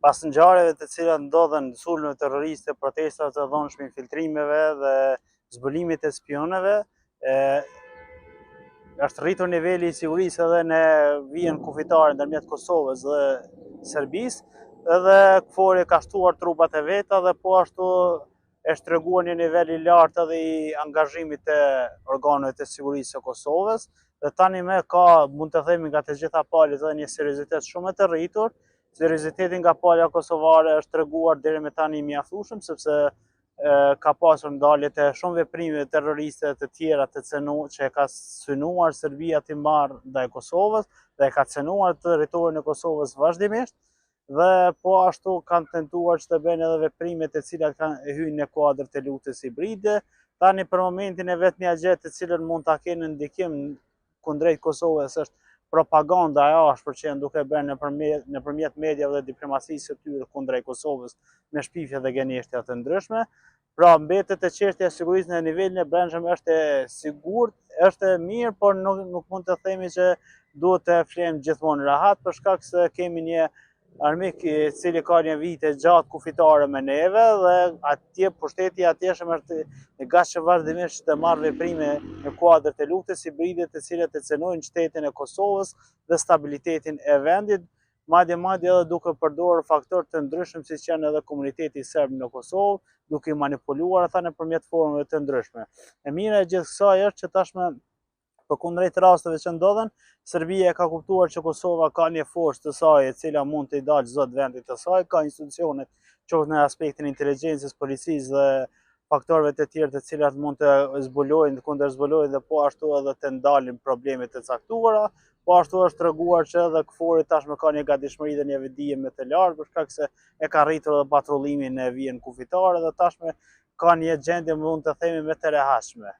Pas ngjarjeve të cilat ndodhen sulme terroriste, protestat të dhunshme, infiltrimeve dhe zbulimit të spionëve, është rritur niveli i sigurisë edhe në vijën kufitare ndërmjet Kosovës dhe Serbisë, edhe KFOR-i ka shtuar trupat e veta dhe po ashtu është treguar një nivel i lartë edhe i angazhimit të organeve të sigurisë së Kosovës, dhe tani mund të themi nga të gjitha palët edhe një seriozitet shumë të rritur. Serioziteti nga palja kosovare është treguar deri me tani mjaftueshëm, sepse ka pasur ndalje të shumë veprime terroriste të tjera që e ka synuar Serbia të marrë ndaj Kosovës dhe e ka cënuar territorin e Kosovës vazhdimisht, dhe po ashtu kanë tentuar që të bëjnë edhe veprime të cilat kanë hyrë në kuadër të luftës hibride. Tani për momentin e vetmja gjë të cilën mund ta kenë ndikim kundrejt Kosovës është propaganda e ashpër që janë duke bërë nëpërmjet mediave dhe diplomacisë së tyre kundrejt Kosovës me shpifje dhe gënjeshtja të ndryshme. Pra mbetet e çështja e sigurisë në nivelin e brendshëm është e sigurt, është e mirë, por nuk mund të themi që duhet të flejmë gjithmonë rahat, për shkak se kemi një armik i cili ka një vite gjatë kufitare me neve, dhe atje pushteti i atjeshëm është i gatshëm vazhdimisht të marrë veprime në kuadër të luftës hibride, të cilat e cënojnë shtetin e Kosovës dhe stabilitetin e vendit, madje edhe duke përdorur faktorë të ndryshëm siç janë edhe komuniteti serb në Kosovë, duke i manipuluar ata nëpërmjet formave të ndryshme. E mira e gjithë kësaj është që tashmë, përkundrejt rasteve që ndodhen, Serbia ka kuptuar që Kosova ka një forcë të saj e cila mund të i dalë çdo vendit të saj, ka institucionet qoftë në aspektin e inteligjencës, policisë dhe faktorëve të tjerë të cilat mund të zbulojnë, kundërzbulojnë dhe po ashtu edhe të ndalin problemet të caktuara. Po ashtu është treguar që edhe KFOR-i tashmë ka një gatishmëri dhe një vetdije më të lartë, për shkak se e ka rritur edhe patrullimin në vijën kufitare dhe tashmë ka një gjendje mund të themi më të rehatshme.